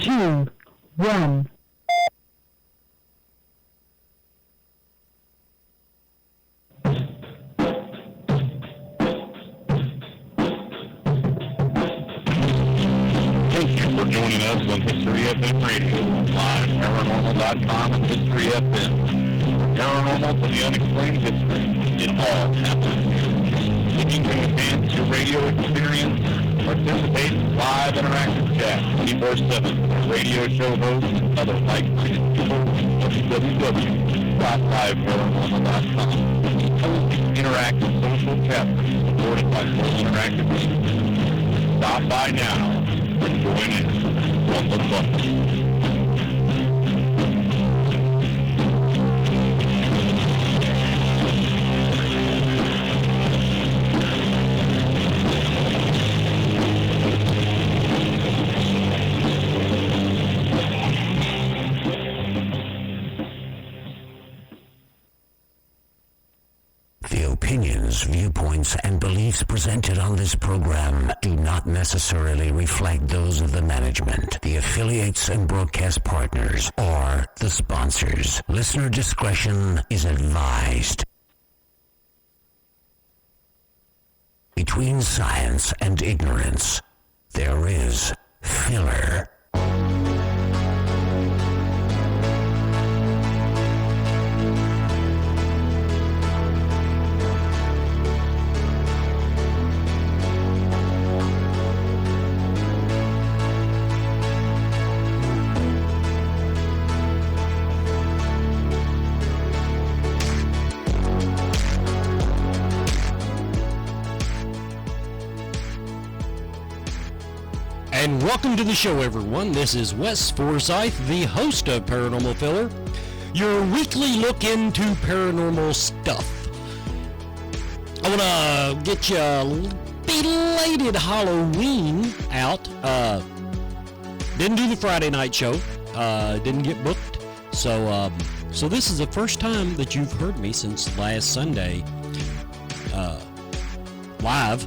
2, 1. Thank you for joining us on History FM Radio, live paranormal.com and History FM. Paranormal for the unexplained history. It all happens here. Seeking to enhance your radio experience, participate in live interactive chat 24/7 with radio show hosts and other like-minded people at www.liveparanormal.com. Interactive social chat rooms supported by Full Interactive Media. Stop by now and join in on the fun. Opinions, viewpoints, and beliefs presented on this program do not necessarily reflect those of the management, the affiliates and broadcast partners, or the sponsors. Listener discretion is advised. Between science and ignorance, there is filler. And welcome to the show, everyone. This is Wes Forsythe, the host of Paranormal Filler, your weekly look into paranormal stuff. I want to get you a belated Halloween out. Didn't do the Friday night show. Didn't get booked. So this is the first time that you've heard me since last Sunday. Live.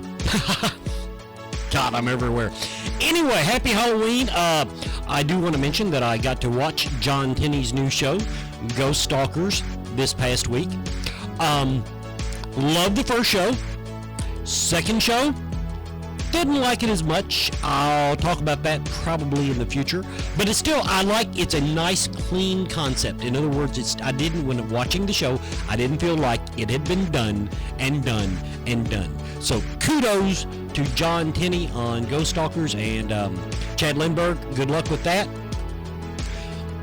God, I'm everywhere. Anyway, happy Halloween. I do want to mention that I got to watch John Tenney's new show, Ghost Stalkers, this past week. Loved the first show. Second show, didn't like it as much. I'll talk about that probably in the future. But it's still, it's a nice, clean concept. In other words, when watching the show, I didn't feel like it had been done and done and done. So kudos to John Tenney on Ghost Stalkers and Chad Lindbergh. Good luck with that.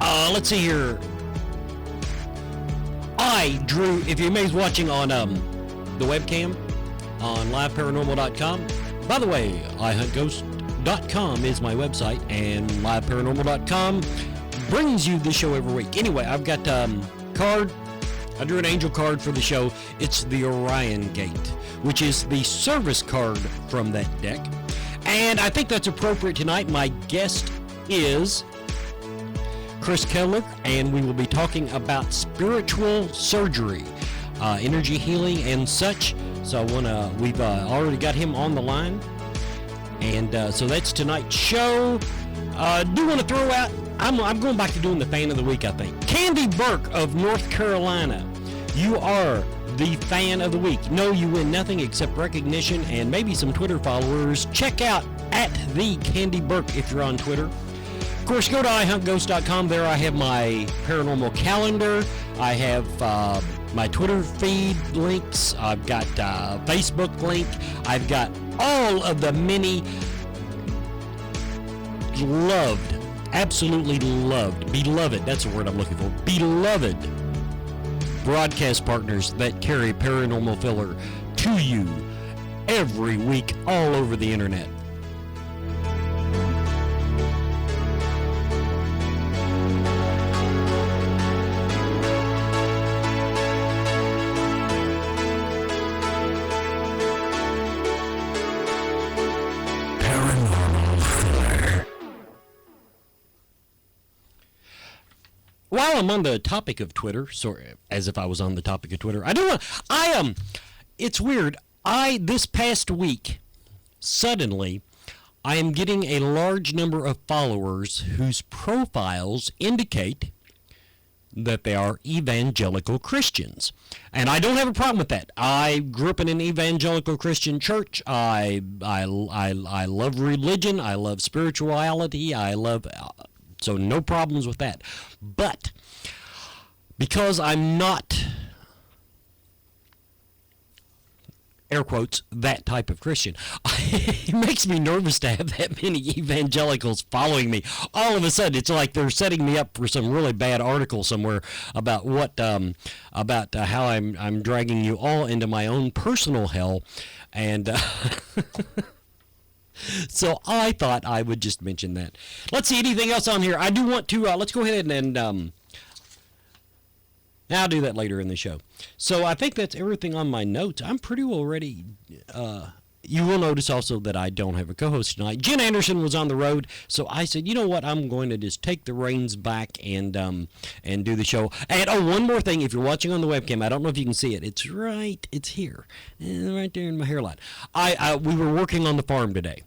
Let's see here. If anybody's watching on the webcam on liveparanormal.com, by the way, ihuntghost.com is my website, and liveparanormal.com brings you the show every week. Anyway, I've got card. I drew an angel card for the show. It's the Orion Gate, which is the service card from that deck. And I think that's appropriate tonight. My guest is Chris Keller, and we will be talking about spiritual surgery, energy healing, and such. So we've already got him on the line. And so that's tonight's show. Do want to throw out, I'm going back to doing the fan of the week, I think. Candy Burke of North Carolina. You are the fan of the week. No, you win nothing except recognition and maybe some Twitter followers. Check out @the Candy Burke if you're on Twitter. Of course, go to ihuntghost.com. There I have my paranormal calendar. I have my Twitter feed links. I've got Facebook link. I've got all of the many loved, absolutely loved, beloved, that's the word I'm looking for, beloved broadcast partners that carry Paranormal Filler to you every week all over the internet. While I'm on the topic of Twitter, as if I was on the topic of Twitter, it's weird. This past week, suddenly, I am getting a large number of followers whose profiles indicate that they are evangelical Christians. And I don't have a problem with that. I grew up in an evangelical Christian church. I love religion. I love spirituality. So no problems with that. But because I'm not, air quotes, that type of Christian, it makes me nervous to have that many evangelicals following me. All of a sudden, it's like they're setting me up for some really bad article somewhere about how I'm dragging you all into my own personal hell, and so I thought I would just mention that. Let's see, anything else on here? I do want to, let's go ahead and I'll do that later in the show. So I think that's everything on my notes. I'm pretty well ready. You will notice also that I don't have a co-host tonight. Jen Anderson was on the road, so I said, you know what, I'm going to just take the reins back and do the show. And one more thing, if you're watching on the webcam, I don't know if you can see it. It's here, right there in my hairline. We were working on the farm today,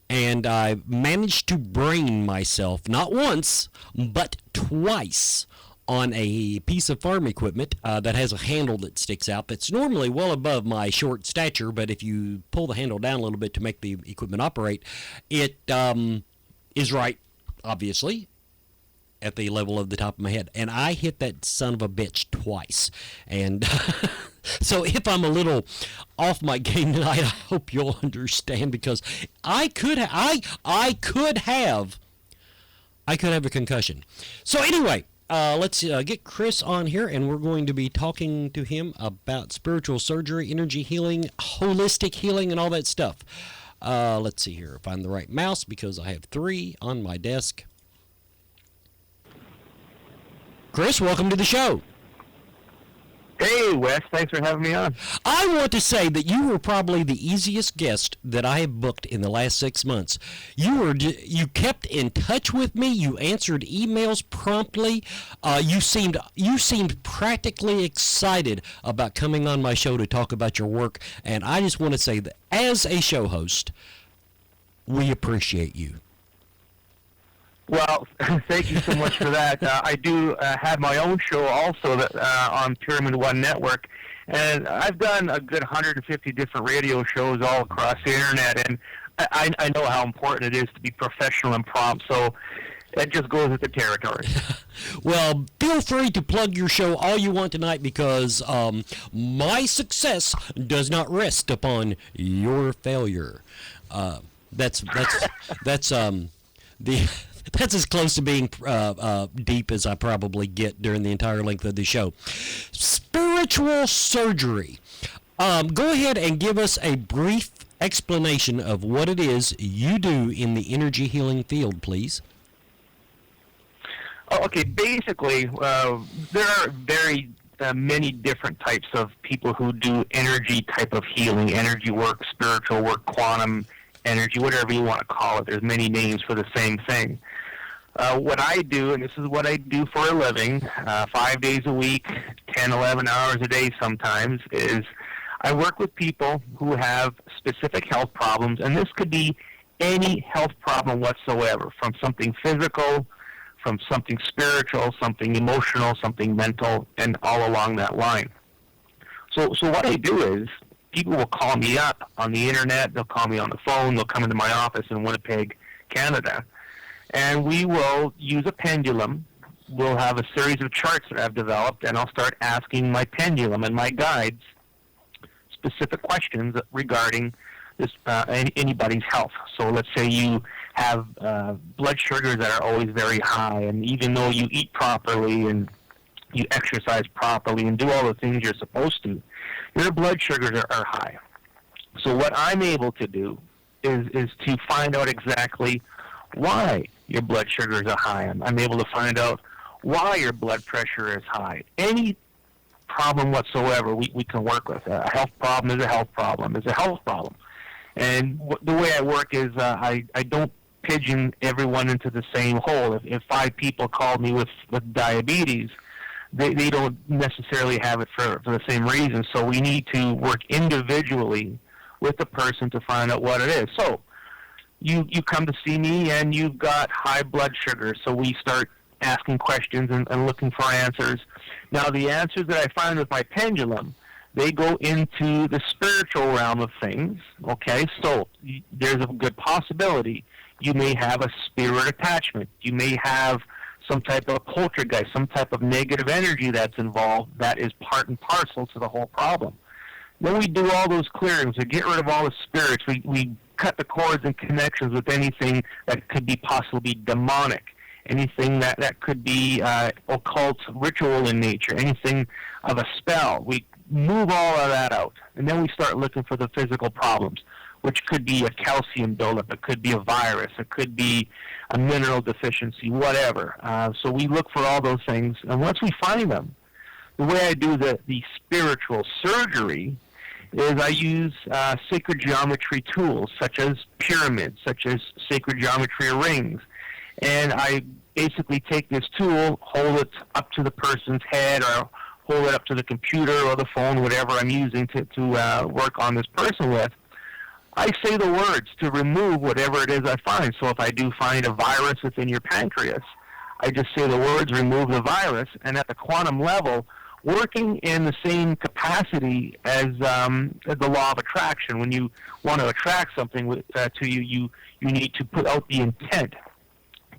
and I managed to brain myself not once, but twice on a piece of farm equipment that has a handle that sticks out that's normally well above my short stature, but if you pull the handle down a little bit to make the equipment operate, it is right, obviously, at the level of the top of my head. And I hit that son of a bitch twice. And so if I'm a little off my game tonight, I hope you'll understand, because I could have a concussion. So anyway, let's get Chris on here, and we're going to be talking to him about spiritual surgery, energy healing, holistic healing, and all that stuff. Let's see here. Find the right mouse, because I have 3 on my desk. Chris, welcome to the show. Hey, Wes, thanks for having me on. I want to say that you were probably the easiest guest that I have booked in the last 6 months. You kept in touch with me. You answered emails promptly. You seemed practically excited about coming on my show to talk about your work. And I just want to say that as a show host, we appreciate you. Well, thank you so much for that. I do have my own show also on Pyramid One Network, and I've done a good 150 different radio shows all across the internet, and I know how important it is to be professional and prompt, so that just goes with the territory. Well, feel free to plug your show all you want tonight, because my success does not rest upon your failure. That's as close to being deep as I probably get during the entire length of the show. Spiritual surgery. Go ahead and give us a brief explanation of what it is you do in the energy healing field, please. Okay, basically, there are very many different types of people who do energy type of healing, energy work, spiritual work, quantum energy, whatever you want to call it. There's many names for the same thing. What I do, and this is what I do for a living, 5 days a week, 10, 11 hours a day sometimes, is I work with people who have specific health problems, and this could be any health problem whatsoever, from something physical, from something spiritual, something emotional, something mental, and all along that line. So what I do is, people will call me up on the internet, they'll call me on the phone, they'll come into my office in Winnipeg, Canada, and we will use a pendulum. We'll have a series of charts that I've developed, and I'll start asking my pendulum and my guides specific questions regarding this anybody's health. So let's say you have blood sugars that are always very high, and even though you eat properly and you exercise properly and do all the things you're supposed to, your blood sugars are high. So what I'm able to do is to find out exactly why your blood sugars are high. I'm able to find out why your blood pressure is high. Any problem whatsoever we can work with. A health problem is a health problem. It's a health problem. And the way I work is I don't pigeon everyone into the same hole. If 5 people called me with diabetes, they don't necessarily have it for the same reason. So we need to work individually with the person to find out what it is. So you come to see me and you've got high blood sugar. So we start asking questions and looking for answers. Now, the answers that I find with my pendulum, they go into the spiritual realm of things, okay? So there's a good possibility you may have a spirit attachment. You may have some type of poltergeist, some type of negative energy that's involved that is part and parcel to the whole problem. When we do all those clearings, we get rid of all the spirits, we cut the cords and connections with anything that could be possibly demonic, anything that could be occult, ritual in nature, anything of a spell. We move all of that out, and then we start looking for the physical problems, which could be a calcium buildup, it could be a virus, it could be a mineral deficiency, whatever. So we look for all those things, and once we find them, the way I do the spiritual surgery is I use sacred geometry tools, such as pyramids, such as sacred geometry rings, and I basically take this tool, hold it up to the person's head, or hold it up to the computer or the phone, whatever I'm using to work on this person with. I say the words to remove whatever it is I find. So if I do find a virus within your pancreas, I just say the words, remove the virus, and at the quantum level, working in the same capacity as the law of attraction. When you want to attract something to you, you need to put out the intent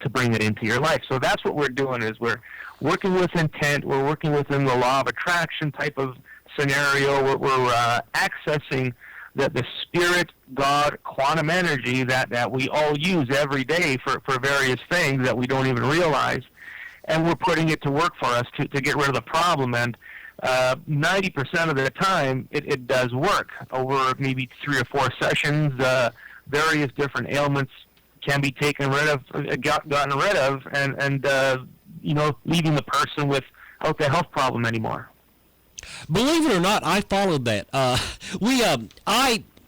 to bring it into your life. So that's what we're doing, is we're working with intent. We're working within the law of attraction type of scenario. We're accessing the spirit, God, quantum energy that we all use every day for various things that we don't even realize. And we're putting it to work for us to get rid of the problem. And 90% of the time, it does work. Over maybe 3 or 4 sessions, various different ailments can be taken rid of, gotten rid of, and leaving the person without the health problem anymore. Believe it or not, I followed that.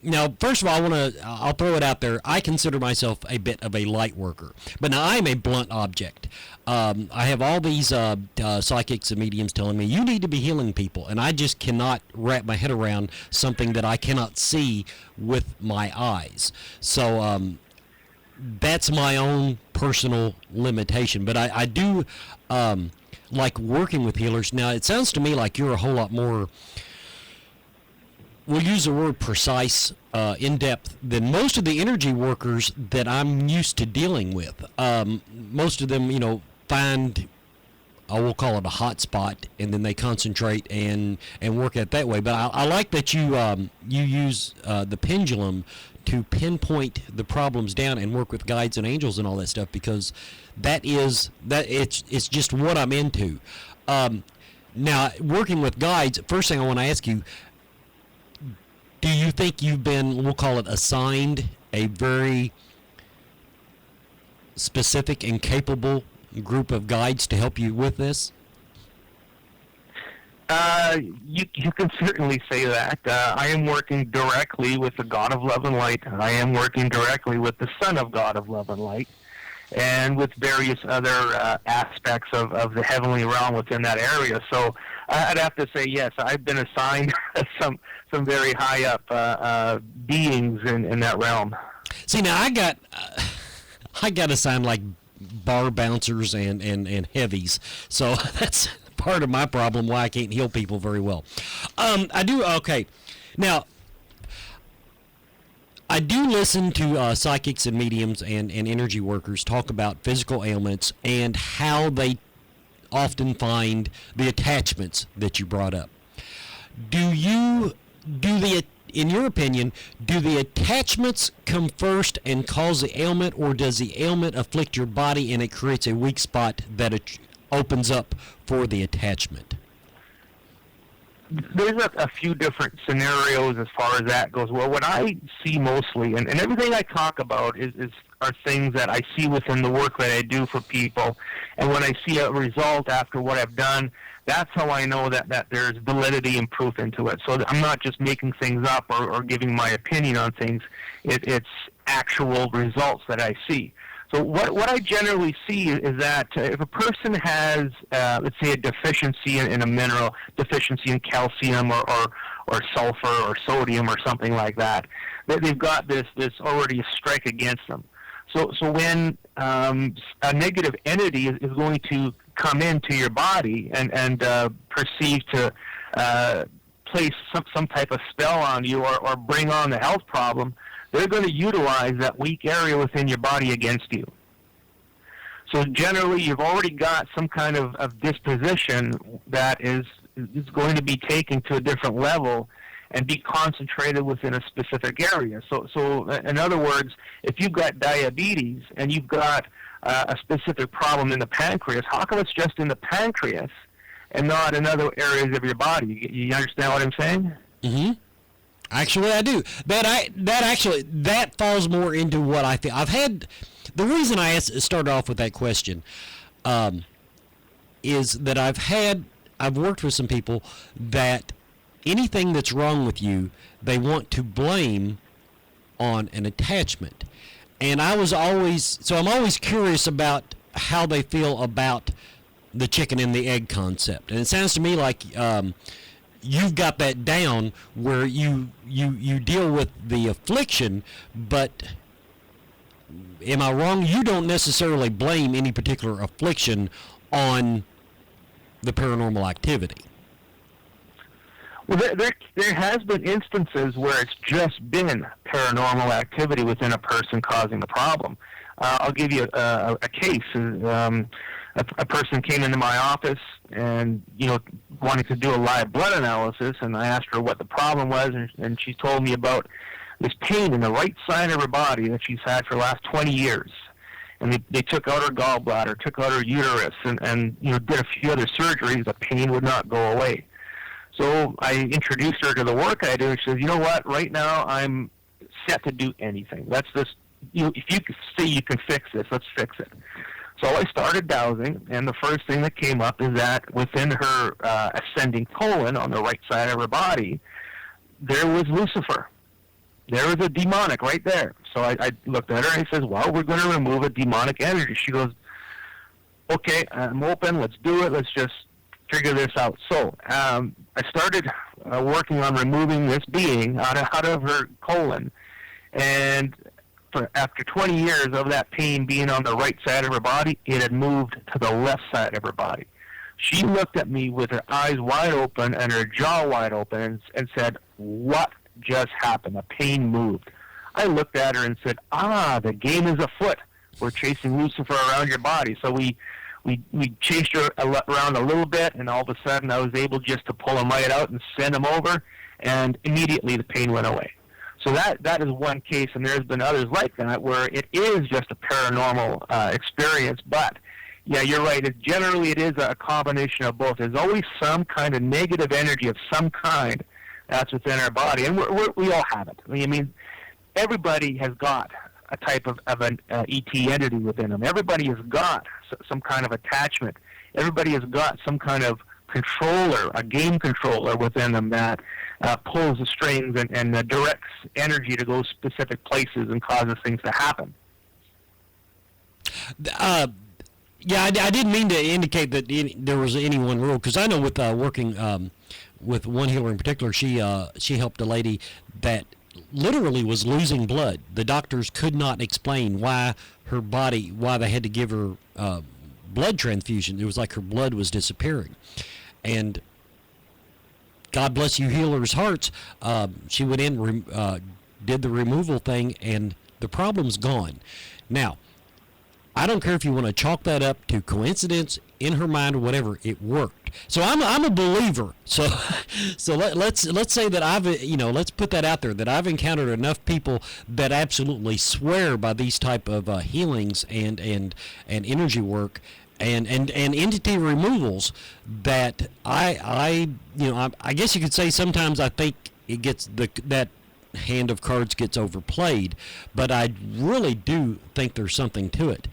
Now, first of all, I'll throw it out there. I consider myself a bit of a light worker, but now I'm a blunt object. I have all these psychics and mediums telling me, you need to be healing people, and I just cannot wrap my head around something that I cannot see with my eyes. So that's my own personal limitation, but I do like working with healers. Now, it sounds to me like you're a whole lot more, we'll use the word precise, in-depth than most of the energy workers that I'm used to dealing with. Most of them, find, I will call it a hot spot, and then they concentrate and work it that way. But I like that you use the pendulum to pinpoint the problems down and work with guides and angels and all that stuff, because it's just what I'm into. Now, working with guides, first thing I want to ask you, do you think you've been, we'll call it, assigned a very specific and capable group of guides to help you with this? You can certainly say that. I am working directly with the God of Love and Light. I am working directly with the Son of God of Love and Light, and with various other aspects of the heavenly realm within that area. So I'd have to say yes, I've been assigned some very high up beings in that realm. See, now I got assigned like bar bouncers and heavies, so that's part of my problem why I can't heal people very well. Okay. Now, I do listen to psychics and mediums and energy workers talk about physical ailments and how they often find the attachments that you brought up. In your opinion, do the attachments come first and cause the ailment, or does the ailment afflict your body and it creates a weak spot that it opens up for the attachment? There's a few different scenarios as far as that goes. Well, what I see mostly, and everything I talk about are things that I see within the work that I do for people. And when I see a result after what I've done, that's how I know that there's validity and proof into it. So I'm not just making things up or giving my opinion on things. It's actual results that I see. So what I generally see is that if a person has, let's say, a deficiency in a mineral, deficiency in calcium or or sulfur or sodium or something like that. They've got this already a strike against them. So when a negative entity is going to come into your body and perceive to place some type of spell on you or bring on the health problem, they're going to utilize that weak area within your body against you. So generally, you've already got some kind of disposition that is going to be taken to a different level and be concentrated within a specific area. So in other words, if you've got diabetes and you've got a specific problem in the pancreas, how come it's just in the pancreas and not in other areas of your body? You understand what I'm saying? Mm-hmm. Actually, I do. That falls more into what I think. I've had the reason I started off with that question is that I've worked with some people that anything that's wrong with you, they want to blame on an attachment. And I'm always curious about how they feel about the chicken and the egg concept. And it sounds to me like you've got that down where you deal with the affliction, but am I wrong? You don't necessarily blame any particular affliction on the paranormal activity. Well, there has been instances where it's just been paranormal activity within a person causing the problem. I'll give you a case. A person came into my office and, wanted to do a live blood analysis, and I asked her what the problem was, and she told me about this pain in the right side of her body that she's had for the last 20 years. And they took out her gallbladder, took out her uterus, and did a few other surgeries. The pain would not go away. So I introduced her to the work I do, and she says, you know what, right now I'm set to do anything. Let's just, if you can see you can fix this, let's fix it. So I started dowsing, and the first thing that came up is that within her ascending colon on the right side of her body, there was Lucifer. There was a demonic right there. So I looked at her and I says, well, we're going to remove a demonic energy. She goes, okay, I'm open, let's do it, let's just figure this out. So I started working on removing this being out of her colon, and after 20 years of that pain being on the right side of her body, it had moved to the left side of her body. She looked at me with her eyes wide open and her jaw wide open and said, what just happened? The pain moved. I looked at her and said, the game is afoot. We're chasing Lucifer around your body. So we chased her around a little bit, and all of a sudden I was able just to pull him right out and send him over, and immediately the pain went away. So that is one case, and there's been others like that where it is just a paranormal experience. But, yeah, you're right. Generally, it is a combination of both. There's always some kind of negative energy of some kind that's within our body, and we all have it. I mean, everybody has got a type of an ET entity within them. Everybody has got some kind of attachment. Everybody has got some kind of controller, a game controller within them that pulls the strings and directs energy to go specific places and causes things to happen. Yeah, I didn't mean to indicate that there was any one rule, because I know with working with one healer in particular, she helped a lady that literally was losing blood. The doctors could not explain why they had to give her blood transfusion. It was like her blood was disappearing. And God bless you healers' hearts, she went in, did the removal thing, and the problem's gone. Now, I don't care if you want to chalk that up to coincidence, in her mind, or whatever. It worked. So I'm a believer. So let's say that let's put that out there, that I've encountered enough people that absolutely swear by these type of healings and energy work and entity removals, that I guess you could say sometimes I think it gets that hand of cards gets overplayed, but I really do think there's something to it,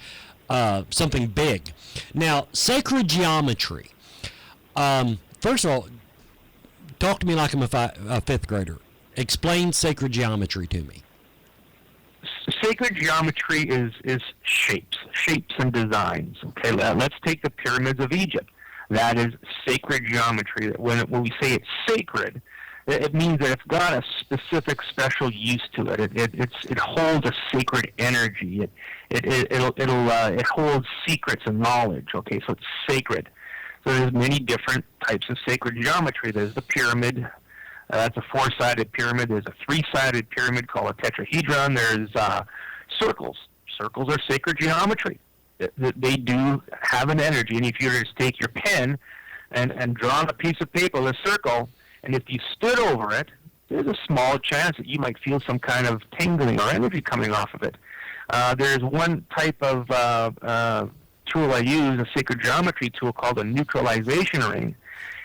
something big. Now, sacred geometry. First of all, talk to me like I'm a fifth grader. Explain sacred geometry to me. Sacred geometry is shapes and designs. Okay, let's take the pyramids of Egypt. That is sacred geometry. When we say it's sacred, It means that it's got a specific special use to it. It holds a sacred energy. It holds secrets and knowledge. Okay, so it's sacred. So there's many different types of sacred geometry. There's the pyramid. That's a four-sided pyramid. There's a three-sided pyramid called a tetrahedron. There's circles. Circles are sacred geometry. They do have an energy. And if you were to take your pen and draw on a piece of paper a circle, and if you stood over it, there's a small chance that you might feel some kind of tingling or energy coming off of it. There's one type of tool I use, a sacred geometry tool called a neutralization ring.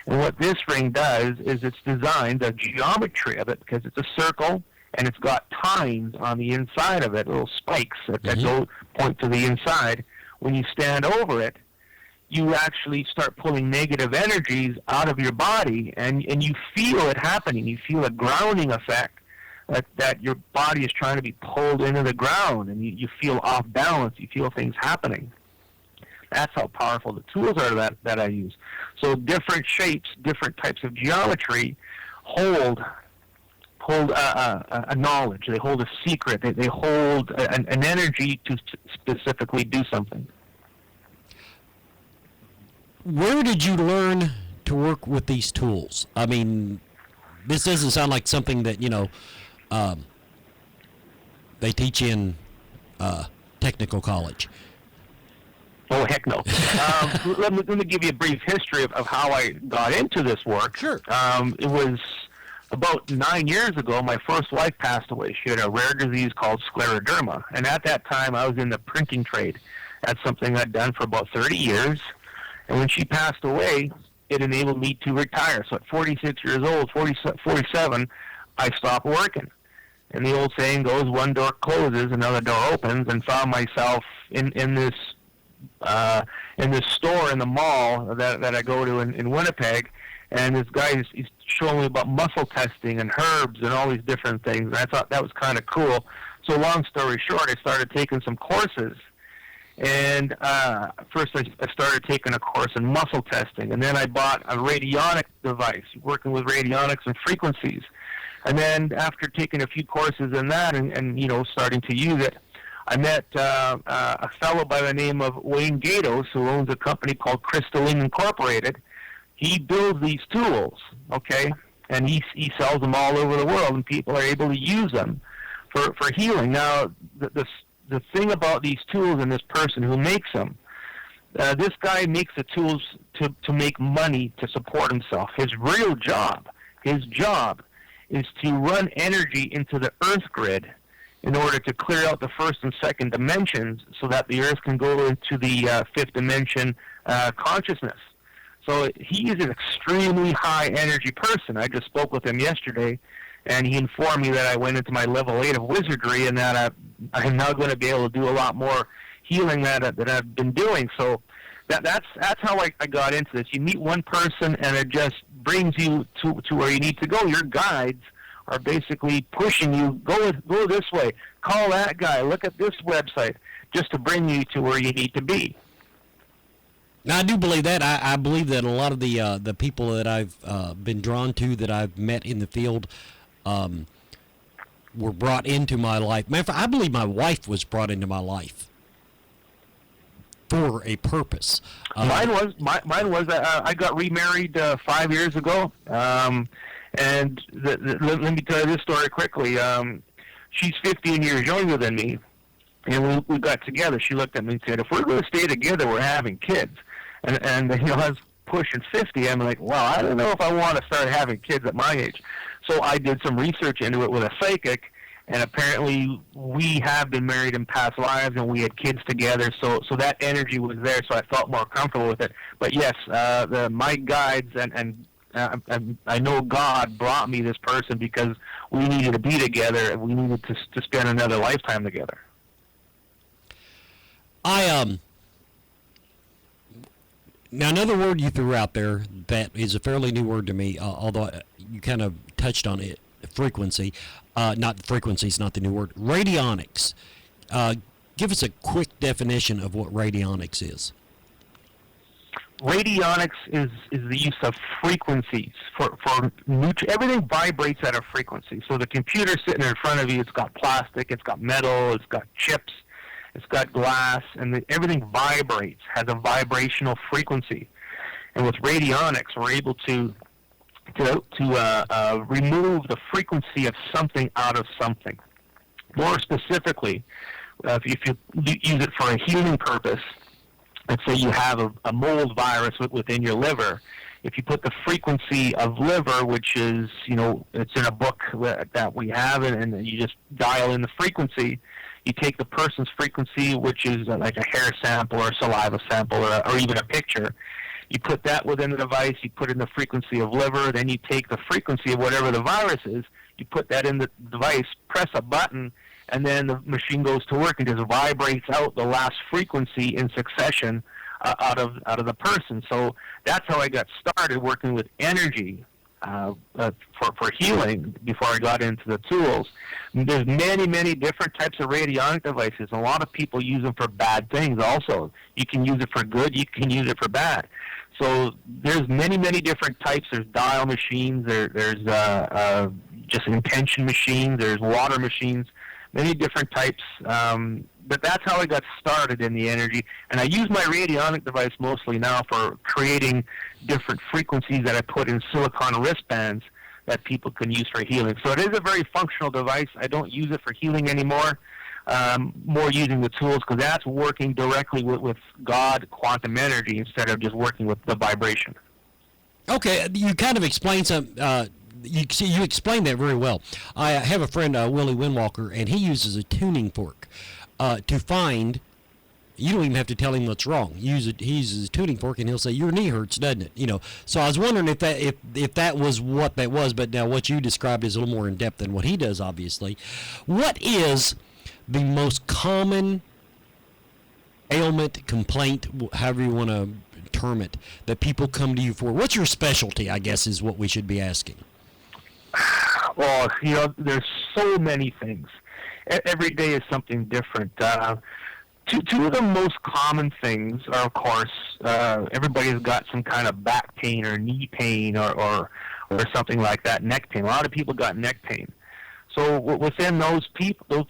And what this ring does is it's designed, the geometry of it, because it's a circle and it's got tines on the inside of it, little spikes that go point to the inside. When you stand over it, you actually start pulling negative energies out of your body, and you feel it happening. You feel a grounding effect that your body is trying to be pulled into the ground, and you feel off balance. You feel things happening. That's how powerful the tools are that I use. So different shapes, different types of geometry hold a knowledge. They hold a secret. They hold an energy to specifically do something. Where did you learn to work with these tools? I mean, this doesn't sound like something that, they teach in technical college. Oh, heck no. Let me give you a brief history of how I got into this work. Sure. It was about 9 years ago, my first wife passed away. She had a rare disease called scleroderma. And at that time, I was in the printing trade. That's something I'd done for about 30 years. And when she passed away, it enabled me to retire. So at 46 years old, 47, I stopped working. And the old saying goes, one door closes, another door opens, and found myself in this store in the mall that I go to in Winnipeg. And this guy he's showing me about muscle testing and herbs and all these different things. And I thought that was kind of cool. So long story short, I started taking some courses. And first I started taking a course in muscle testing, and then I bought a radionic device, working with radionics and frequencies. And then after taking a few courses in that and starting to use it, I met a fellow by the name of Wayne Gatos, who owns a company called Crystalline Incorporated. He builds these tools, okay, and he sells them all over the world, and people are able to use them for healing. Now, the thing about these tools and this person who makes them, this guy makes the tools to make money to support himself. His real job, is to run energy into the earth grid in order to clear out the first and second dimensions so that the earth can go into the fifth dimension consciousness. So he is an extremely high energy person. I just spoke with him yesterday, and he informed me that I went into my level 8 of wizardry and that I'm now going to be able to do a lot more healing that I've been doing. So that's how I got into this. You meet one person and it just brings you to where you need to go. Your guides are basically pushing you, go this way, call that guy, look at this website, just to bring you to where you need to be. Now, I do believe that. I believe that a lot of the people that I've been drawn to, that I've met in the field, were brought into my life. Matter of fact, I believe my wife was brought into my life for a purpose. Mine was. I got remarried 5 years ago, and let me tell you this story quickly. She's 15 years younger than me, and we got together. She looked at me and said, "If we're going to stay together, we're having kids." And I was pushing 50. I'm like, wow, I don't know if I want to start having kids at my age. So I did some research into it with a psychic, and apparently we have been married in past lives, and we had kids together. So that energy was there, so I felt more comfortable with it. But yes, my guides and I know God brought me this person because we needed to be together, and we needed to spend another lifetime together. Now, another word you threw out there that is a fairly new word to me, although you kind of touched on it, frequency. Frequency is not the new word. Radionics. Give us a quick definition of what radionics is. radionics is the use of frequencies for everything vibrates at a frequency. So the computer sitting in front of you, it's got plastic, it's got metal, it's got chips, it's got glass, and everything vibrates, has a vibrational frequency. And with radionics, we're able to remove the frequency of something out of something. More specifically, if you use it for a healing purpose, let's say you have a mold virus within your liver. If you put the frequency of liver, which is, it's in a book that we have, and you just dial in the frequency, you take the person's frequency, which is like a hair sample or a saliva sample or even a picture. You put that within the device, you put in the frequency of liver, then you take the frequency of whatever the virus is, you put that in the device, press a button, and then the machine goes to work and just vibrates out the last frequency in succession out of the person. So that's how I got started working with energy for healing before I got into the tools. There's many different types of radionic devices. A lot of people use them for bad things also. You can use it for good, you can use it for bad. So there's many different types. There's dial machines, there's just intention machines, there's water machines, many different types. But that's how I got started in the energy. And I use my radionic device mostly now for creating different frequencies that I put in silicone wristbands that people can use for healing. So it is a very functional device. I don't use it for healing anymore. More using the tools because that's working directly with God quantum energy instead of just working with the vibration. Okay, you kind of explained some. You explained that very well. I have a friend, Willie Windwalker, and he uses a tuning fork to find. You don't even have to tell him what's wrong. He uses a tuning fork, and he'll say, "Your knee hurts, doesn't it?" So I was wondering if that was what that was. But now what you described is a little more in depth than what he does, obviously. What is the most common ailment, complaint, however you want to term it, that people come to you for? What's your specialty, I guess, is what we should be asking. Well, there's so many things. Every day is something different. Two of the most common things are, of course, everybody's got some kind of back pain or knee pain or something like that, neck pain. A lot of people got neck pain. So within those people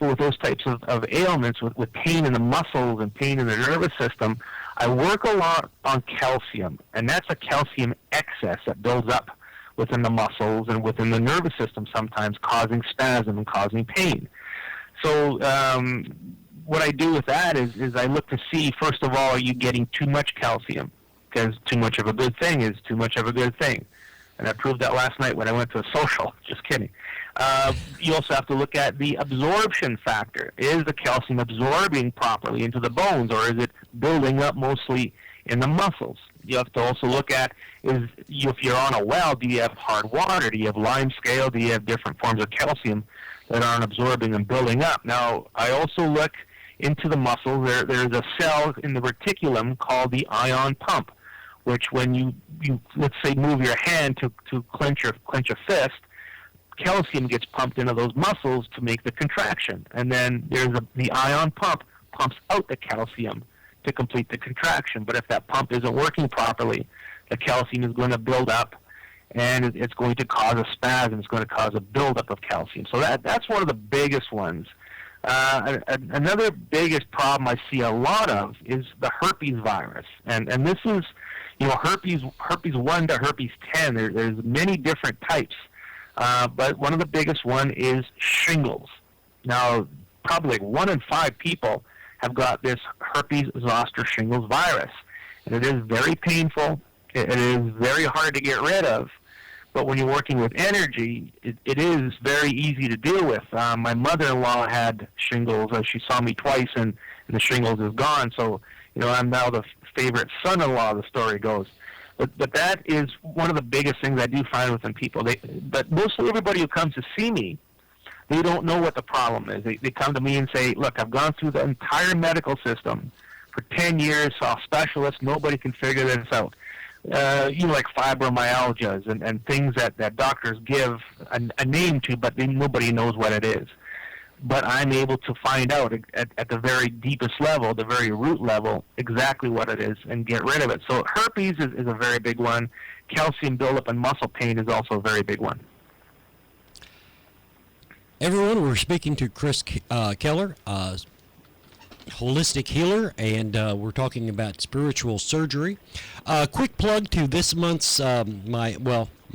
with those types of ailments, with pain in the muscles and pain in the nervous system, I work a lot on calcium, and that's a calcium excess that builds up within the muscles and within the nervous system, sometimes causing spasm and causing pain. So what I do with that is I look to see, first of all, are you getting too much calcium? Because too much of a good thing is too much of a good thing. And I proved that last night when I went to a social. Just kidding. You also have to look at the absorption factor. Is the calcium absorbing properly into the bones, or is it building up mostly in the muscles? You have to also look at, if you're on a well, do you have hard water? Do you have lime scale? Do you have different forms of calcium that aren't absorbing and building up? Now, I also look into the muscles. There's a cell in the reticulum called the ion pump, which when you let's say move your hand to clench a fist, calcium gets pumped into those muscles to make the contraction. And then the ion pump pumps out the calcium to complete the contraction. But if that pump isn't working properly, the calcium is going to build up, and it's going to cause a spasm. It's going to cause a buildup of calcium. So that's one of the biggest ones. Another biggest problem I see a lot of is the herpes virus, and this is herpes 1 to herpes 10. There's many different types, but one of the biggest one is shingles. Now, probably like 1 in 5 people have got this herpes zoster shingles virus, and it is very painful. It is very hard to get rid of. But when you're working with energy, it is very easy to deal with. My mother-in-law had shingles. She saw me twice, and the shingles is gone. So, I'm now the favorite son-in-law, the story goes. But that is one of the biggest things I do find within people. But mostly everybody who comes to see me, they don't know what the problem is. They come to me and say, look, I've gone through the entire medical system for 10 years, saw specialists, nobody can figure this out. Like fibromyalgias and things that doctors give a name to, but nobody knows what it is. but I'm able to find out at the very deepest level, the very root level, exactly what it is and get rid of it. So herpes is a very big one. Calcium buildup and muscle pain is also a very big one. Everyone, we're speaking to Chris Keller, holistic healer, and we're talking about spiritual surgery. Quick plug to this month's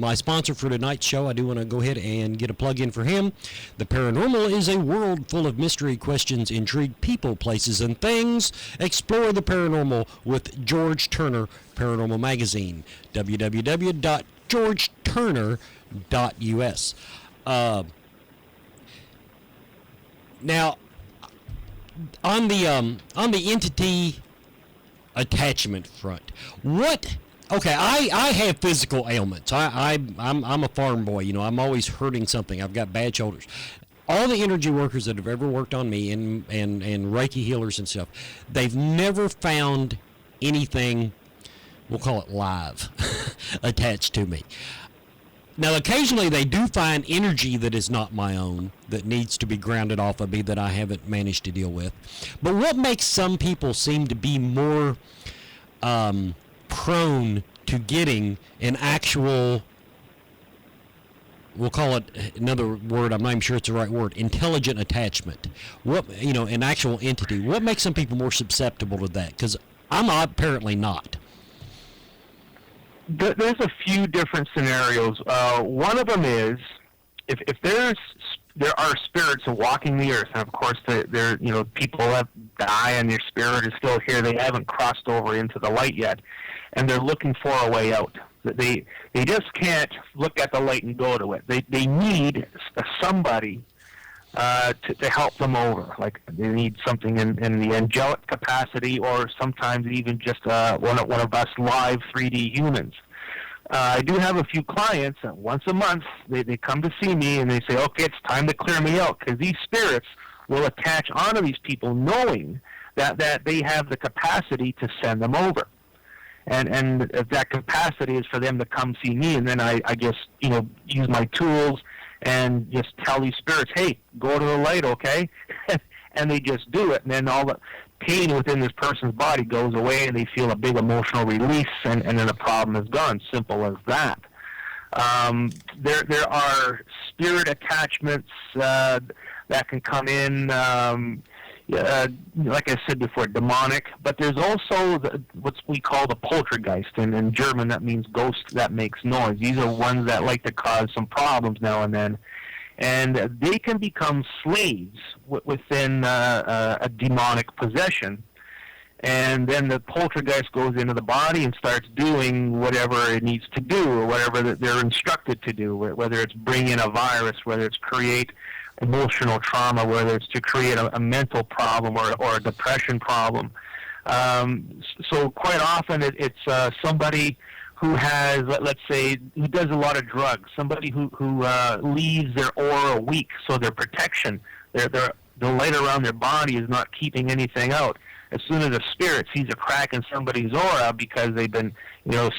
my sponsor for tonight's show. I do want to go ahead and get a plug in for him. The paranormal is a world full of mystery, questions, intrigue, people, places, and things. Explore the paranormal with George Turner Paranormal Magazine. www.georgeturner.us. Now, on the entity attachment front, okay, I have physical ailments. I'm a farm boy. You know, I'm always hurting something. I've got bad shoulders. All the energy workers that have ever worked on me and Reiki healers and stuff, they've never found anything, we'll call it live, attached to me. Now, occasionally they do find energy that is not my own, that needs to be grounded off of me, that I haven't managed to deal with. But what makes some people seem to be more prone to getting an actual, we'll call it another word, I'm not even sure it's the right word, intelligent attachment, an actual entity? What makes some people more susceptible to that? Because I'm apparently not. There's a few different scenarios. One of them is if there are spirits walking the earth, and of course people have died and their spirit is still here. They haven't crossed over into the light yet, and they're looking for a way out. They just can't look at the light and go to it. They need somebody to help them over. Like they need something in the angelic capacity, or sometimes even just one of us live 3D humans. I do have a few clients that once a month they come to see me and they say, okay, it's time to clear me out, because these spirits will attach onto these people knowing that they have the capacity to send them over. And if that capacity is for them to come see me, and then I just use my tools and just tell these spirits, hey, go to the light, okay? And they just do it, and then all the pain within this person's body goes away, and they feel a big emotional release, and then the problem is gone. Simple as that. There are spirit attachments that can come in, like I said before, demonic, but there's also what we call the poltergeist, and in German that means ghost that makes noise. These are ones that like to cause some problems now and then, and they can become slaves within a demonic possession, and then the poltergeist goes into the body and starts doing whatever it needs to do, or whatever that they're instructed to do, whether it's bring in a virus, whether it's create emotional trauma, whether it's to create a mental problem or a depression problem. So quite often it's somebody who has, let's say, who does a lot of drugs, somebody who leaves their aura weak, so their protection, the light around their body is not keeping anything out. As soon as a spirit sees a crack in somebody's aura because they've been,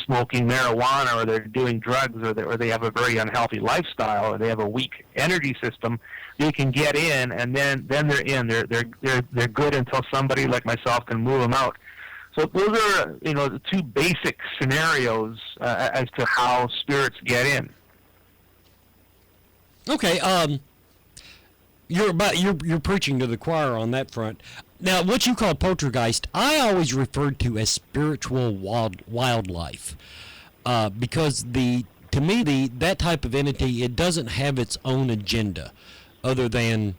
smoking marijuana, or they're doing drugs, or they have a very unhealthy lifestyle, or they have a weak energy system, they can get in, and then they're in. They're good until somebody like myself can move them out. So those are, the two basic scenarios as to how spirits get in. Okay, you're preaching to the choir on that front. Now, what you call poltergeist, I always referred to as spiritual wildlife, because to me that type of entity, it doesn't have its own agenda, other than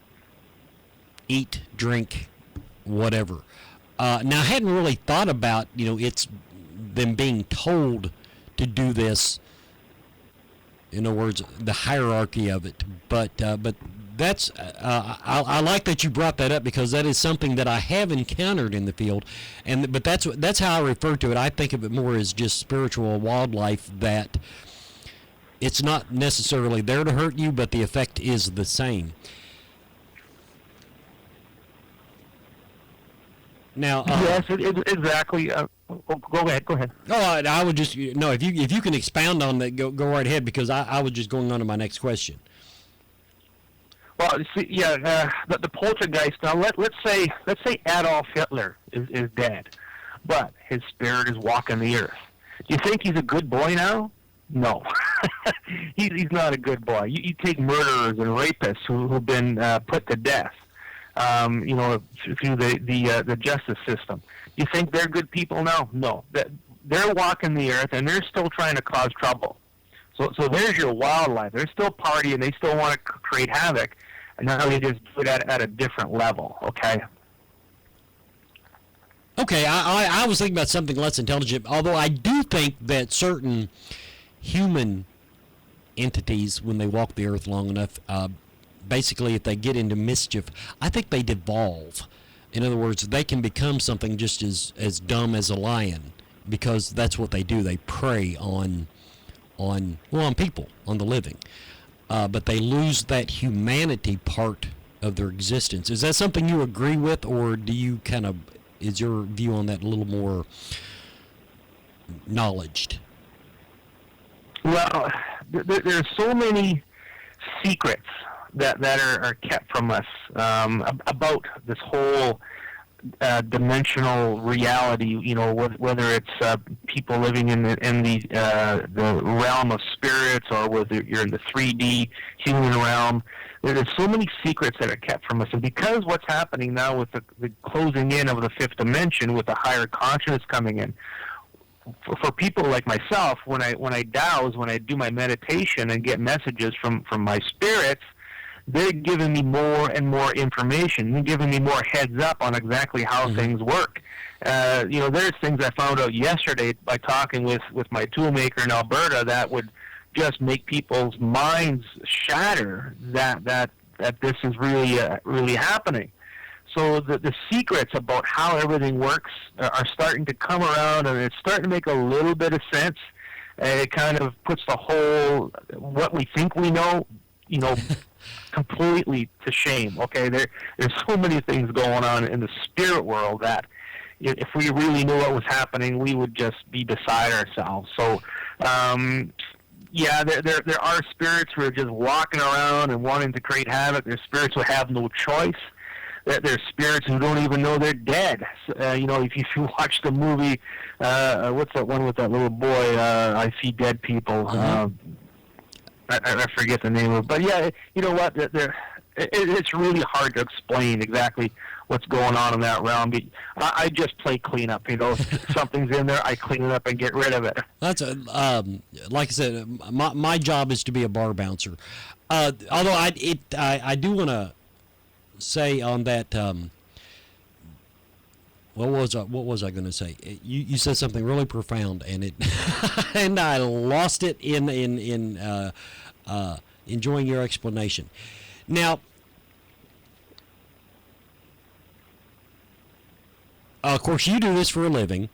eat, drink, whatever. Now, I hadn't really thought about it's them being told to do this. In other words, the hierarchy of it, but that's I like that you brought that up, because that is something that I have encountered in the field, but that's how I refer to it. I think of it more as just spiritual wildlife, that it's not necessarily there to hurt you, but the effect is the same. Now, yes, exactly. Go ahead. Oh, I would just if you can expound on that, go right ahead, because I was just going on to my next question. Well, see, the poltergeist. Now, let's say Adolf Hitler is dead, but his spirit is walking the earth. Do you think he's a good boy now? No, he's not a good boy. You take murderers and rapists who've been put to death, through the justice system. You think they're good people now? No, they're walking the earth and they're still trying to cause trouble. So there's your wildlife. They're still partying. They still want to create havoc. And now they just do it at a different level, okay? Okay, I was thinking about something less intelligent, although I do think that certain human entities, when they walk the earth long enough, basically if they get into mischief, I think they devolve. In other words, they can become something just as dumb as a lion, because that's what they do. They prey on people, on the living. But they lose that humanity part of their existence. Is that something you agree with, or do you is your view on that a little more knowledged? Well, there's so many secrets that are kept from us about this whole dimensional reality. Whether it's people living in the realm of spirits, or whether you're in the 3D human realm. There's so many secrets that are kept from us, and because what's happening now with the closing in of the fifth dimension, with the higher consciousness coming in, for people like myself, when I douse, when I do my meditation and get messages from my spirits, they're giving me more and more information. They're giving me more heads up on exactly how things work. There's things I found out yesterday by talking with my toolmaker in Alberta that would just make people's minds shatter that this is really happening. So the secrets about how everything works are starting to come around, and it's starting to make a little bit of sense. It kind of puts the whole what we think we know, completely to shame. Okay, there's so many things going on in the spirit world that if we really knew what was happening, we would just be beside ourselves. So, there are spirits who are just walking around and wanting to create havoc. There's spirits who have no choice. There's spirits who don't even know they're dead. If you watch the movie, what's that one with that little boy? I See Dead People. I forget the name of it. But yeah, you know what? It's really hard to explain exactly what's going on in that realm. I just play cleanup. If something's in there, I clean it up and get rid of it. That's like I said, my job is to be a bar bouncer. Although I do want to say on that. What was I going to say? You said something really profound, and it and I lost it in enjoying your explanation. Now, of course, you do this for a living,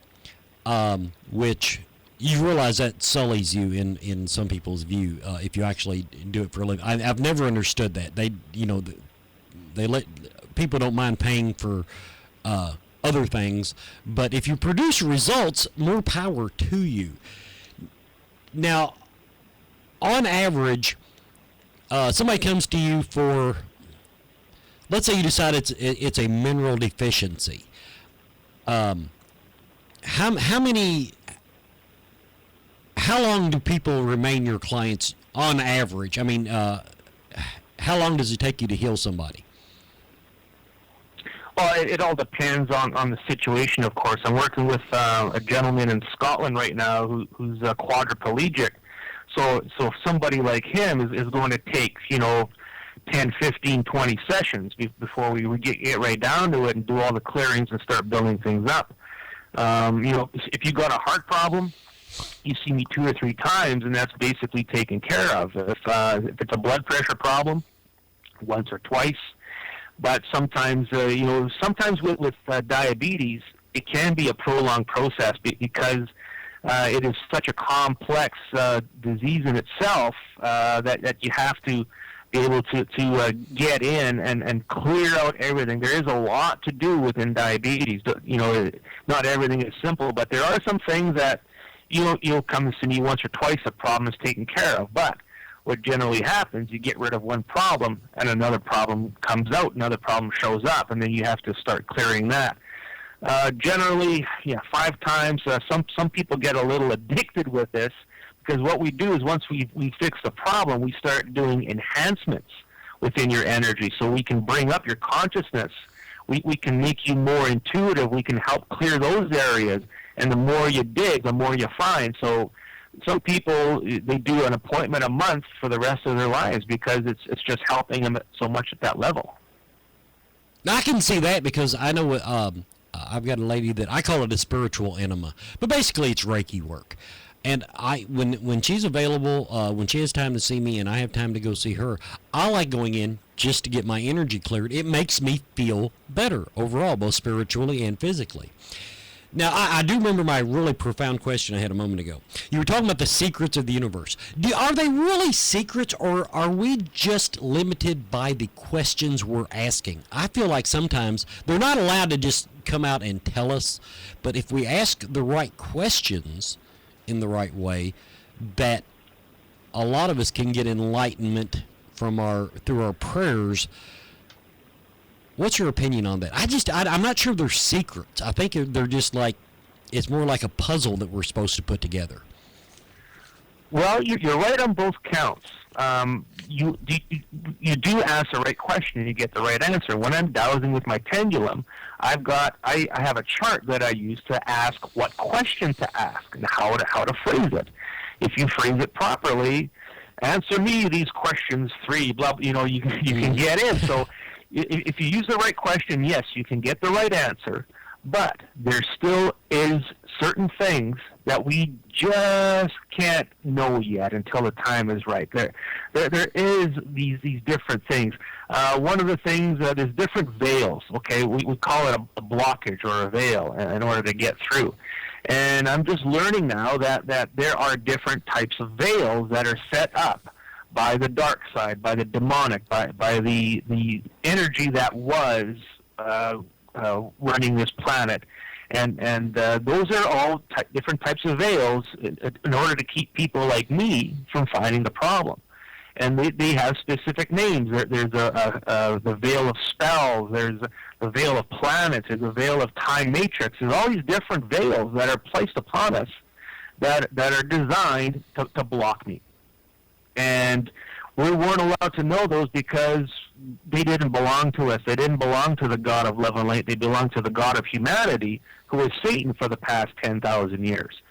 which you realize that sullies you in some people's view if you actually do it for a living. I've never understood that. They let people don't mind paying for other things, but if you produce results, more power to you. Now, on average, somebody comes to you for, let's say you decide it's a mineral deficiency. How long do people remain your clients on average? I mean, how long does it take you to heal somebody? Well, it all depends on the situation, of course. I'm working with a gentleman in Scotland right now who's quadriplegic. So somebody like him is going to take, 10, 15, 20 sessions before we get right down to it and do all the clearings and start building things up. If you got a heart problem, you see me 2 or 3 times, and that's basically taken care of. If it's a blood pressure problem, once or twice. But sometimes, sometimes with diabetes, it can be a prolonged process because it is such a complex disease in itself that you have to be able to get in and clear out everything. There is a lot to do within diabetes. Not everything is simple, but there are some things that you'll come to see me once or twice, the problem is taken care of. But what generally happens, you get rid of one problem and another problem comes out, another problem shows up, and then you have to start clearing that. Generally, 5 times. Some people get a little addicted with this, because what we do is once we fix the problem, we start doing enhancements within your energy, so we can bring up your consciousness. We can make you more intuitive. We can help clear those areas, and the more you dig, the more you find. So some people, they do an appointment a month for the rest of their lives because it's just helping them so much at that level. Now, I can see that because I know I've got a lady that I call it a spiritual enema, but basically it's Reiki work. And when she's available, when she has time to see me and I have time to go see her, I like going in just to get my energy cleared. It makes me feel better overall, both spiritually and physically. Now, I do remember my really profound question I had a moment ago. You were talking about the secrets of the universe. Are they really secrets, or are we just limited by the questions we're asking? I feel like sometimes they're not allowed to just come out and tell us, but if we ask the right questions in the right way, that a lot of us can get enlightenment through our prayers. What's your opinion on that? I'm not sure they're secrets. I think they're just like, it's more like a puzzle that we're supposed to put together. Well, you're right on both counts. You do ask the right question and you get the right answer. When I'm dowsing with my pendulum, I have a chart that I use to ask what question to ask and how to phrase it. If you phrase it properly, answer me these questions 3, blah, you can get in. So if you use the right question, yes, you can get the right answer, but there still is certain things that we just can't know yet until the time is right. There is these different things. One of the things, there's different veils, okay? We call it a blockage or a veil in order to get through. And I'm just learning now that there are different types of veils that are set up by the dark side, by the demonic, by the energy that was running this planet. And those are all different types of veils in order to keep people like me from finding the problem. And they have specific names. There's the veil of spells, there's the veil of planets, there's the veil of time matrix. There's all these different veils that are placed upon us that are designed to block me. And we weren't allowed to know those because they didn't belong to us. They didn't belong to the God of love and light. They belong to the God of humanity, who is Satan for the past 10,000 years.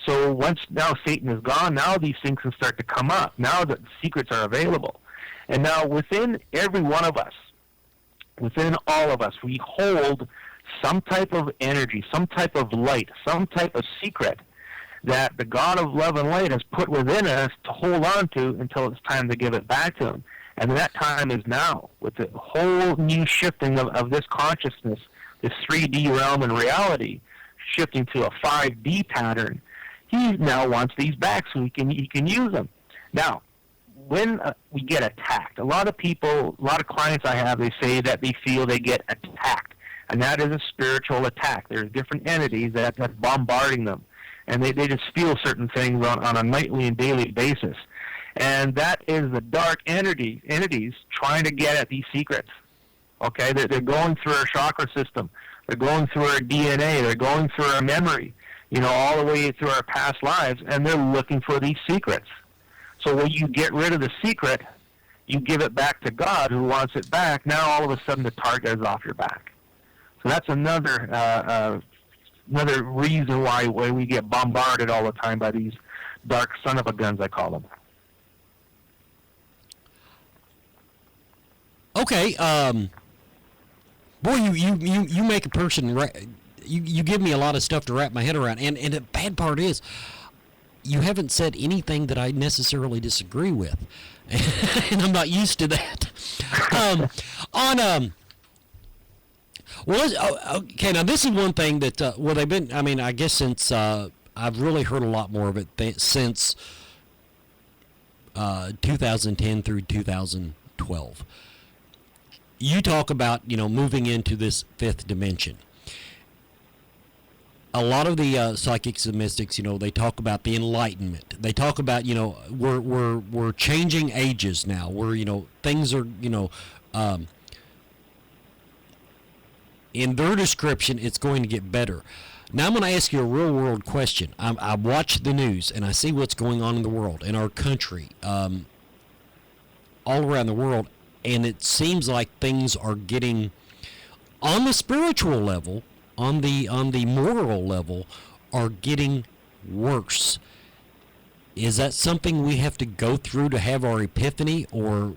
So once now Satan is gone, now these things can start to come up. Now the secrets are available. And now within every one of us, within all of us, we hold some type of energy, some type of light, some type of secret that the God of love and light has put within us to hold on to until it's time to give it back to him. And that time is now, with the whole new shifting of this consciousness, this 3D realm and reality, shifting to a 5D pattern. He now wants these back so he can use them. Now, when we get attacked, a lot of clients I have, they say that they feel they get attacked. And that is a spiritual attack. There's different entities that's bombarding them. And they just feel certain things on a nightly and daily basis. And that is the dark entities trying to get at these secrets. Okay, they're going through our chakra system. They're going through our DNA. They're going through our memory, all the way through our past lives, and they're looking for these secrets. So when you get rid of the secret, you give it back to God, who wants it back. Now all of a sudden the target is off your back. So that's another reason why we get bombarded all the time by these dark son of a guns, I call them. Okay, boy, you make a person, you give me a lot of stuff to wrap my head around, and the bad part is, you haven't said anything that I necessarily disagree with, and I'm not used to that. Okay, now this is one thing that, they've been, I guess since, I've really heard a lot more of it since 2010 through 2012. You talk about, moving into this 5th dimension. a lot of the psychics and mystics, they talk about the Enlightenment. They talk about, we're changing ages now. Things are, in their description, it's going to get better. Now I'm going to ask you a real world question. I watch the news and I see what's going on in the world, in our country, all around the world, and it seems like things are getting, on the spiritual level, on the moral level, are getting worse. Is that something we have to go through to have our epiphany, or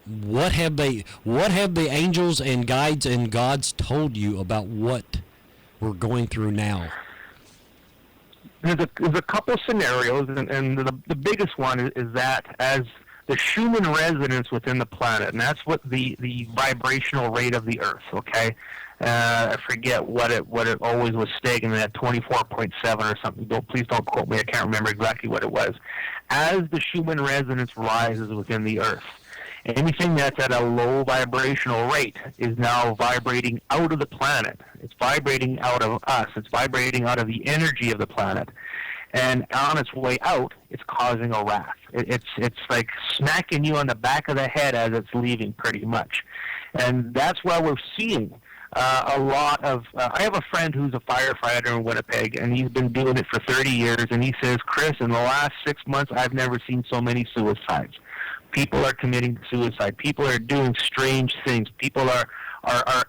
what have the angels and guides and gods told you about what we're going through now? There's a couple scenarios, and the biggest one is that as the Schumann resonance within the planet, and that's what the vibrational rate of the Earth. Okay, I forget what it always was stating at 24.7 or something. Please don't quote me. I can't remember exactly what it was. As the Schumann resonance rises within the Earth, anything that's at a low vibrational rate is now vibrating out of the planet. It's vibrating out of us. It's vibrating out of the energy of the planet. And on its way out, it's causing a wrath. It's like smacking you on the back of the head as it's leaving, pretty much. And that's why we're seeing a lot of... I have a friend who's a firefighter in Winnipeg, and he's been doing it for 30 years, and he says, Chris, in the last 6 months, I've never seen so many suicides. People are committing suicide. People are doing strange things. People are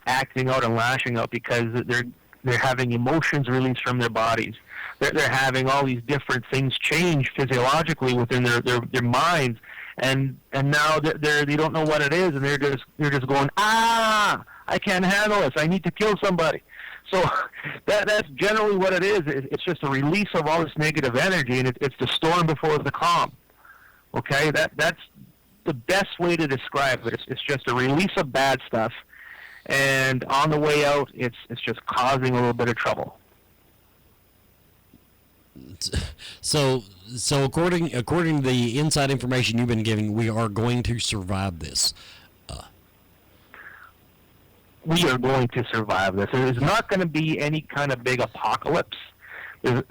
acting out and lashing out because they're having emotions released from their bodies. They're having all these different things change physiologically within their minds, and now they don't know what it is, and they're just going, I can't handle this. I need to kill somebody. So that's generally what it is. It's just a release of all this negative energy, and it's the storm before the calm. Okay, that's the best way to describe it. It's just a release of bad stuff, and on the way out, it's just causing a little bit of trouble. So according to the inside information you've been giving, we are going to survive this. We are going to survive this. There's not going to be any kind of big apocalypse. In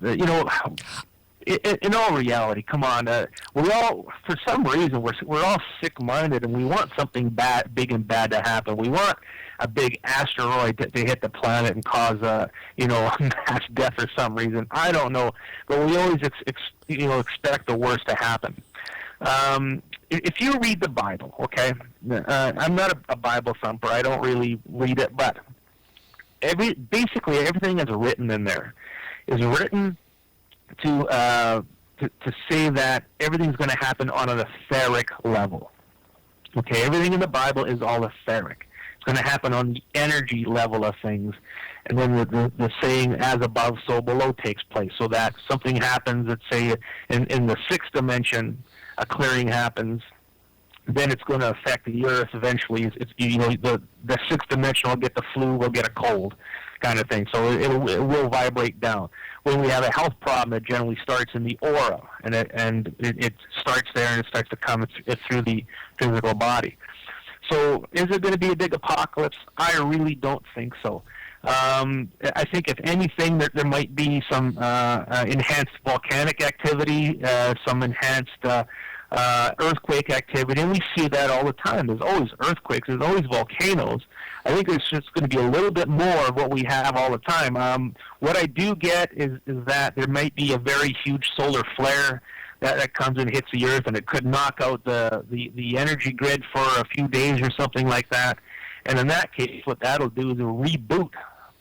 all reality, come on, we all, for some reason, we're all sick-minded, and we want something big and bad to happen. We want a big asteroid to hit the planet and cause mass death for some reason. I don't know, but we always expect the worst to happen. If you read the Bible, okay, I'm not a Bible thumper. I don't really read it, but basically everything that's written in there is written to say that everything's going to happen on an etheric level. Okay, everything in the Bible is all etheric. It's going to happen on the energy level of things. And then the saying, as above, so below, takes place. So that something happens, let's say, in the sixth dimension, a clearing happens, then it's going to affect the Earth eventually. The sixth dimension will get the flu, will get a cold, kind of thing. So it will vibrate down. When we have a health problem, it generally starts in the aura, and it starts there, and it starts to come through the physical body. So is it going to be a big apocalypse? I really don't think so. I think, if anything, there might be some enhanced volcanic activity, some enhanced earthquake activity, and we see that all the time. There's always earthquakes. There's always volcanoes. I think it's just going to be a little bit more of what we have all the time. What I do get is that there might be a very huge solar flare that comes and hits the Earth, and it could knock out the energy grid for a few days or something like that. And in that case, what that'll do is it'll reboot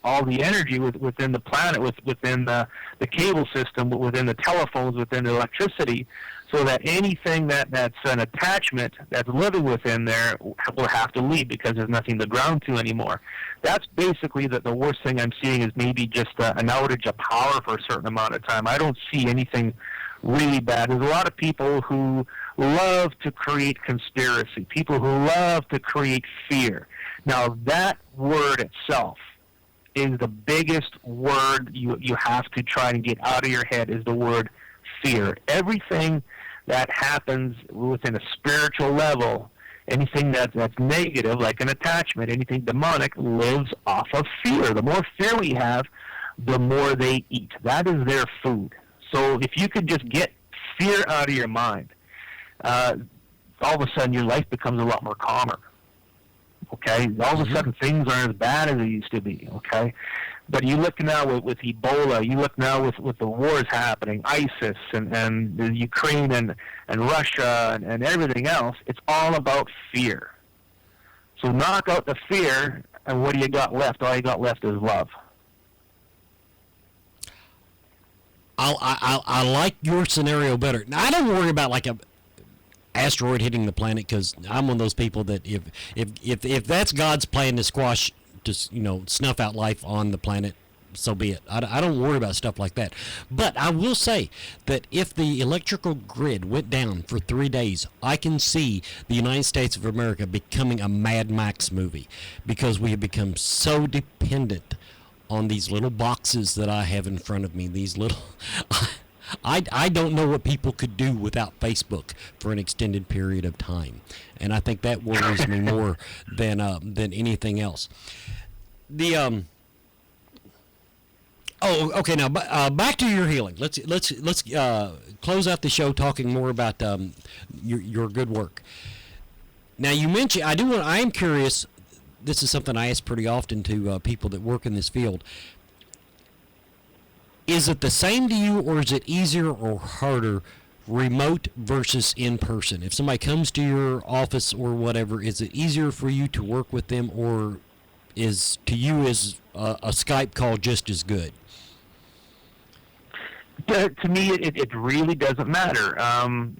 all the energy within the planet, within the cable system, within the telephones, within the electricity, so that anything that's an attachment that's living within there will have to leave because there's nothing to ground to anymore. That's basically the worst thing I'm seeing, is maybe just an outage of power for a certain amount of time. I don't see anything really bad. There's a lot of people who love to create conspiracy, people who love to create fear. Now, that word itself is the biggest word you have to try and get out of your head, is the word fear. Everything that happens within a spiritual level, anything that's negative, like an attachment, anything demonic, lives off of fear. The more fear we have, the more they eat. That is their food. So if you could just get fear out of your mind, all of a sudden your life becomes a lot more calmer. Okay? All of a sudden things aren't as bad as they used to be. Okay? But you look now with Ebola, you look now with the wars happening, ISIS and the Ukraine and Russia and everything else, it's all about fear. So knock out the fear, and what do you got left? All you got left is love. I like your scenario better. Now, I don't worry about like a asteroid hitting the planet, because I'm one of those people that if that's God's plan to squash, just snuff out life on the planet, so be it. I don't worry about stuff like that. But I will say that if the electrical grid went down for 3 days, I can see the United States of America becoming a Mad Max movie, because we have become so dependent on these little boxes that I have in front of me. These little I don't know what people could do without Facebook for an extended period of time, and I think that worries me more than anything else. Okay. Now, back to your healing. Let's close out the show talking more about your good work. Now, you mentioned I am curious. This is something I ask pretty often to people that work in this field. Is it the same to you, or is it easier or harder, remote versus in person? If somebody comes to your office or whatever, is it easier for you to work with them, or is a Skype call just as good? To me, it really doesn't matter.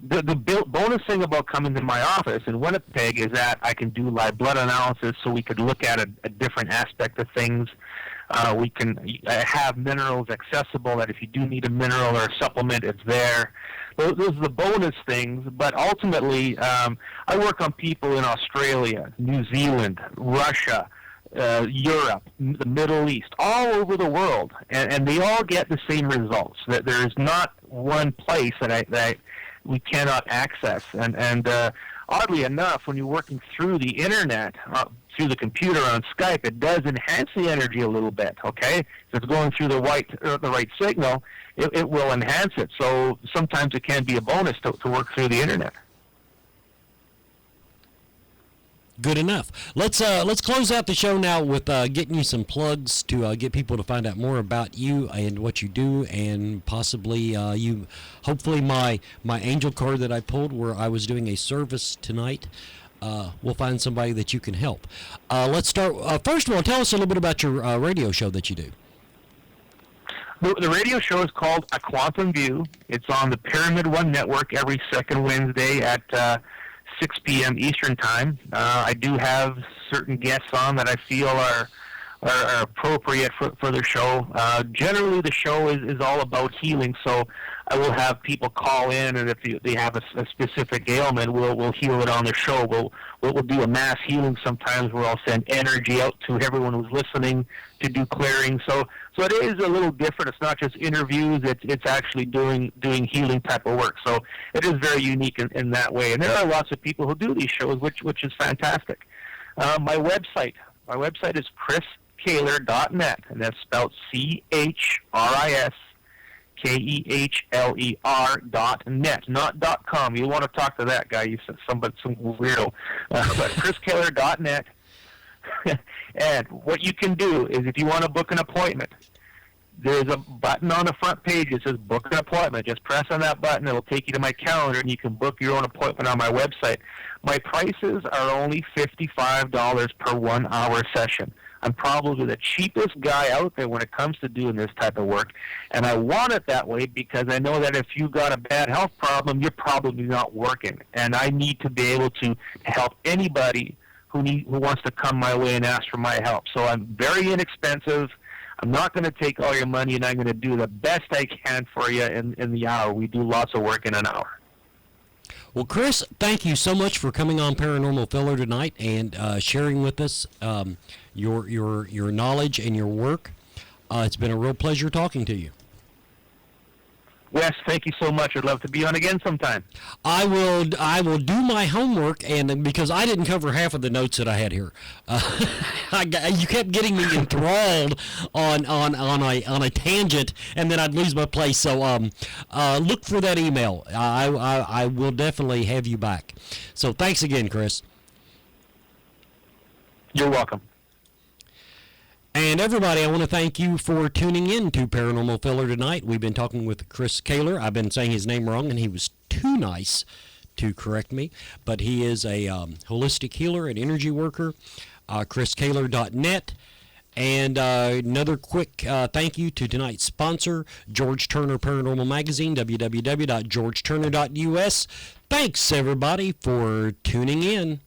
The bonus thing about coming to my office in Winnipeg is that I can do live blood analysis, so we could look at a different aspect of things. We can have minerals accessible, that if you do need a mineral or a supplement, it's there. Those are the bonus things, but ultimately, I work on people in Australia, New Zealand, Russia, Europe, the Middle East, all over the world, and they all get the same results. That there is not one place that we cannot access. And oddly enough, when you're working through the internet, through the computer on Skype, it does enhance the energy a little bit. Okay, if it's going through the right signal, it will enhance it. So sometimes it can be a bonus to work through the internet. Good enough. Let's close out the show now with getting you some plugs to get people to find out more about you and what you do, and possibly hopefully my angel card that I pulled where I was doing a service tonight. We'll find somebody that you can help. Let's start. First of all, tell us a little bit about your radio show that you do. The radio show is called A Quantum View. It's on the Pyramid One Network every second Wednesday at 6 p.m. Eastern Time. I do have certain guests on that I feel are appropriate for the show. Generally, the show is all about healing, so I will have people call in, and if they have a specific ailment, we'll heal it on the show. We'll do a mass healing sometimes, where I'll send energy out to everyone who's listening to do clearing. So it is a little different. It's not just interviews. It's actually doing healing type of work. So it is very unique in that way. And there are lots of people who do these shows, which is fantastic. My website is chriskehler.net, and that's spelled CHRISKEHLER.net, not .com. You want to talk to that guy? You said some weirdo, but chriskehler.net. And what you can do is, if you want to book an appointment, there's a button on the front page that says book an appointment. Just press on that button. It'll take you to my calendar, and you can book your own appointment on my website. My prices are only $55 per 1 hour session. I'm probably the cheapest guy out there when it comes to doing this type of work, and I want it that way because I know that if you got a bad health problem, you're probably not working, and I need to be able to help anybody who wants to come my way and ask for my help. So I'm very inexpensive. I'm not going to take all your money, and I'm going to do the best I can for you in the hour. We do lots of work in an hour. Well, Chris, thank you so much for coming on Paranormal Filler tonight and sharing with us your knowledge and your work. It's been a real pleasure talking to you. Wes, thank you so much. I'd love to be on again sometime. I will do my homework, and because I didn't cover half of the notes that I had here, you kept getting me enthralled on a tangent, and then I'd lose my place. So look for that email. I will definitely have you back. So thanks again, Chris. You're welcome. And everybody, I want to thank you for tuning in to Paranormal Filler tonight. We've been talking with Chris Kaler. I've been saying his name wrong, and he was too nice to correct me. But he is a holistic healer and energy worker, chriskaler.net. And another quick thank you to tonight's sponsor, George Turner Paranormal Magazine, www.georgeturner.us. Thanks, everybody, for tuning in.